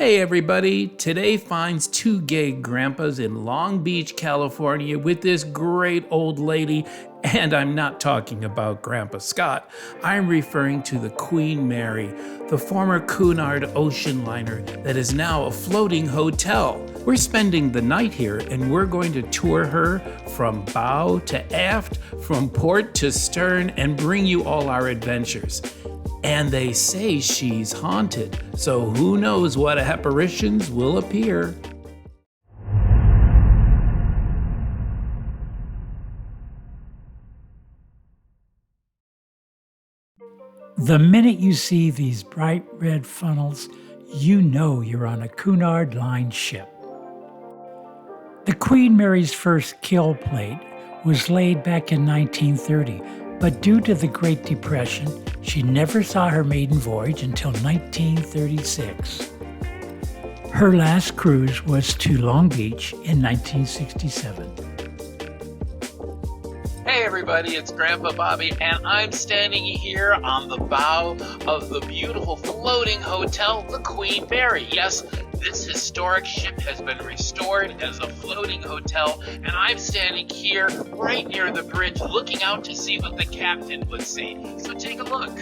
Hey everybody, today finds two gay grandpas in Long Beach, California with this great old lady, and I'm not talking about Grandpa Scott. I'm referring to the Queen Mary, the former Cunard ocean liner that is now a floating hotel. We're spending the night here and we're going to tour her from bow to aft, from port to stern, and bring you all our adventures. And they say she's haunted, so who knows what apparitions will appear. The minute you see these bright red funnels, you know you're on a Cunard Line ship. The Queen Mary's first kill plate was laid back in 1930, but due to the Great Depression, she never saw her maiden voyage until 1936. Her last cruise was to Long Beach in 1967. Hey everybody, it's Grandpa Bobby, and I'm standing here on the bow of the beautiful floating hotel, the Queen Mary. Yes, this historic ship has been restored as a floating hotel, and I'm standing here right near the bridge looking out to see what the captain would see. So take a look.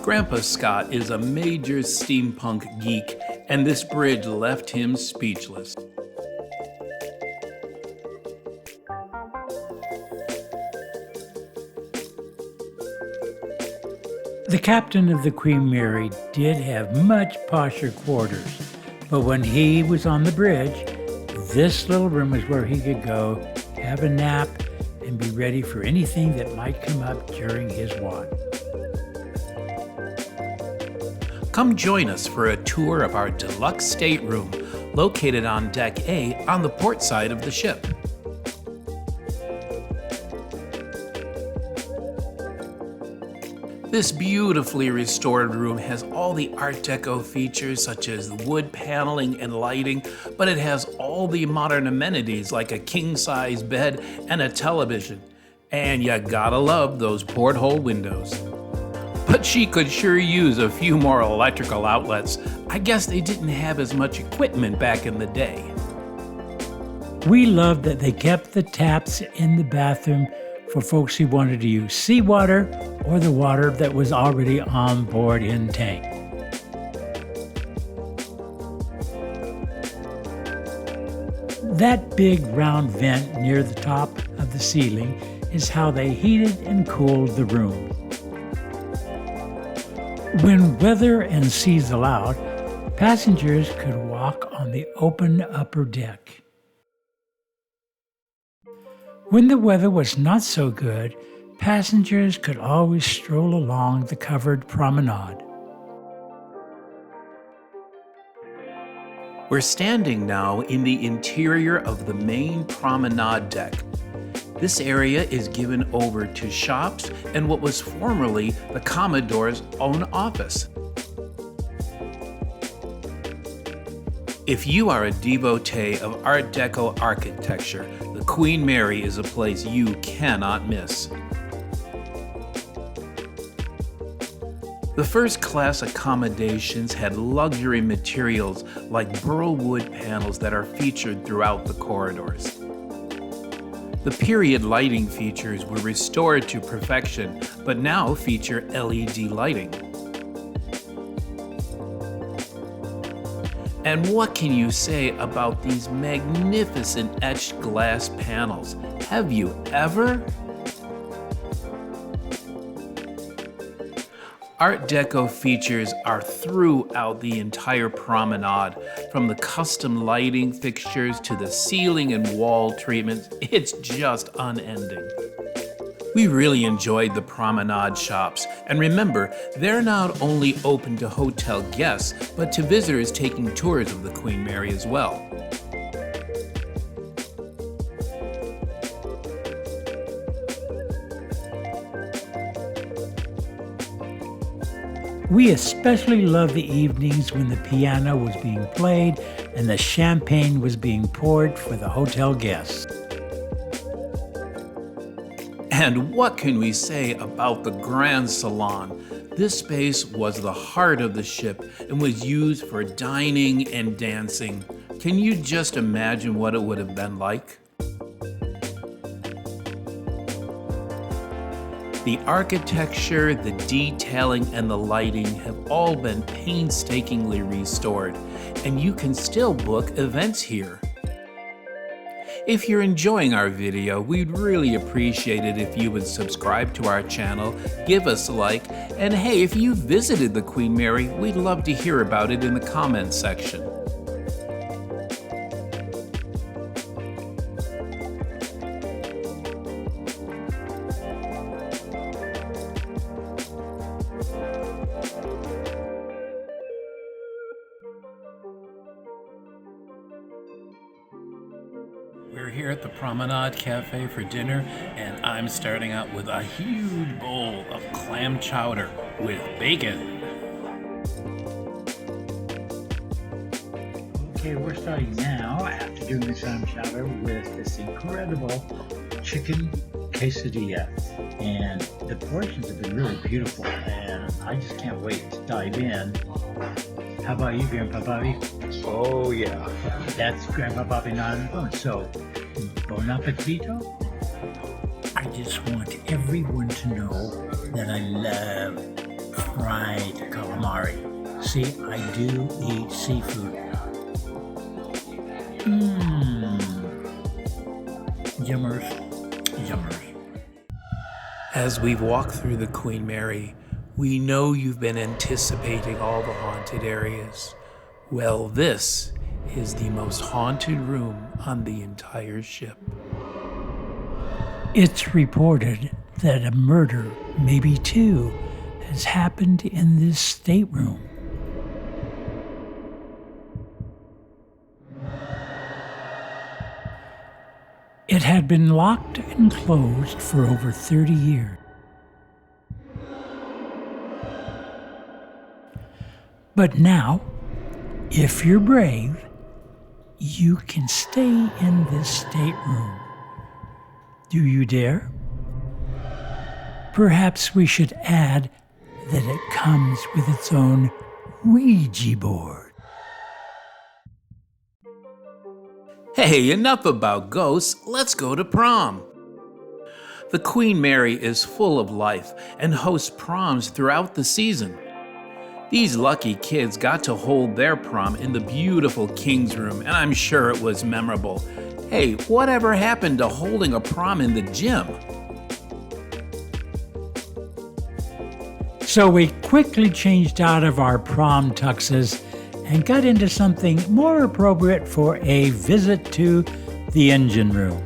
Grandpa Scott is a major steampunk geek, and this bridge left him speechless. The captain of the Queen Mary did have much posher quarters, but when he was on the bridge, this little room was where he could go, have a nap, and be ready for anything that might come up during his watch. Come join us for a tour of our deluxe stateroom, located on Deck A on the port side of the ship. This beautifully restored room has all the Art Deco features such as wood paneling and lighting, but it has all the modern amenities like a king-size bed and a television. And you gotta love those porthole windows. But she could sure use a few more electrical outlets. I guess they didn't have as much equipment back in the day. We love that they kept the taps in the bathroom for folks who wanted to use seawater or the water that was already on board in tank. That big round vent near the top of the ceiling is how they heated and cooled the room. When weather and seas allowed, passengers could walk on the open upper deck. When the weather was not so good, passengers could always stroll along the covered promenade. We're standing now in the interior of the main promenade deck. This area is given over to shops and what was formerly the Commodore's own office. If you are a devotee of Art Deco architecture, the Queen Mary is a place you cannot miss. The first-class accommodations had luxury materials like burl wood panels that are featured throughout the corridors. The period lighting features were restored to perfection, but now feature LED lighting. And what can you say about these magnificent etched glass panels? Have you ever? Art Deco features are throughout the entire promenade, from the custom lighting fixtures to the ceiling and wall treatments. It's just unending. We really enjoyed the promenade shops, and remember, they're not only open to hotel guests, but to visitors taking tours of the Queen Mary as well. We especially loved the evenings when the piano was being played and the champagne was being poured for the hotel guests. And what can we say about the Grand Salon? This space was the heart of the ship and was used for dining and dancing. Can you just imagine what it would have been like? The architecture, the detailing, and the lighting have all been painstakingly restored, and you can still book events here. If you're enjoying our video, we'd really appreciate it if you would subscribe to our channel, give us a like, and hey, if you visited the Queen Mary, we'd love to hear about it in the comments section. We're here at the Promenade Cafe for dinner, and I'm starting out with a huge bowl of clam chowder with bacon. Okay, we're starting now after doing the clam chowder with this incredible chicken quesadilla. And the portions have been really beautiful, and I just can't wait to dive in. How about you, Grandpa Bobby? Oh yeah. That's Grandpa Bobby not on the phone. So, bon appetito. I just want everyone to know that I love fried calamari. See, I do eat seafood. Yummers. Yummers. As we've walked through the Queen Mary, we know you've been anticipating all the haunted areas. Well, this is the most haunted room on the entire ship. It's reported that a murder, maybe two, has happened in this stateroom. It had been locked and closed for over 30 years. But now, if you're brave, you can stay in this stateroom. Do you dare? Perhaps we should add that it comes with its own Ouija board. Hey, enough about ghosts, let's go to prom. The Queen Mary is full of life and hosts proms throughout the season. These lucky kids got to hold their prom in the beautiful King's Room, and I'm sure it was memorable. Hey, whatever happened to holding a prom in the gym? So we quickly changed out of our prom tuxes and got into something more appropriate for a visit to the engine room.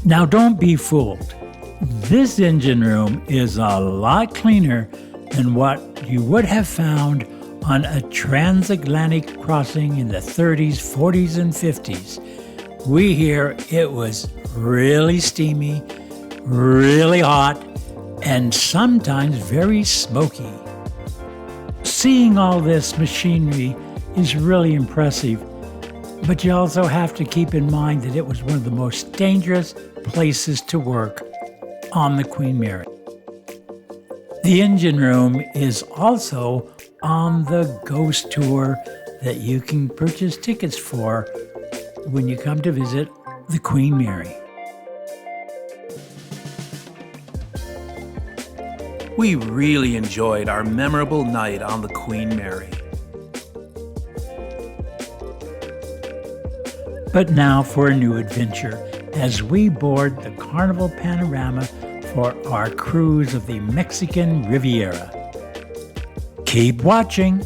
Now don't be fooled. This engine room is a lot cleaner than what you would have found on a transatlantic crossing in the 30s, 40s, and 50s. We hear it was really steamy, really hot, and sometimes very smoky. Seeing all this machinery is really impressive, but you also have to keep in mind that it was one of the most dangerous places to work on the Queen Mary. The engine room is also on the ghost tour that you can purchase tickets for when you come to visit the Queen Mary. We really enjoyed our memorable night on the Queen Mary. But now for a new adventure as we board the Carnival Panorama for our cruise of the Mexican Riviera. Keep watching!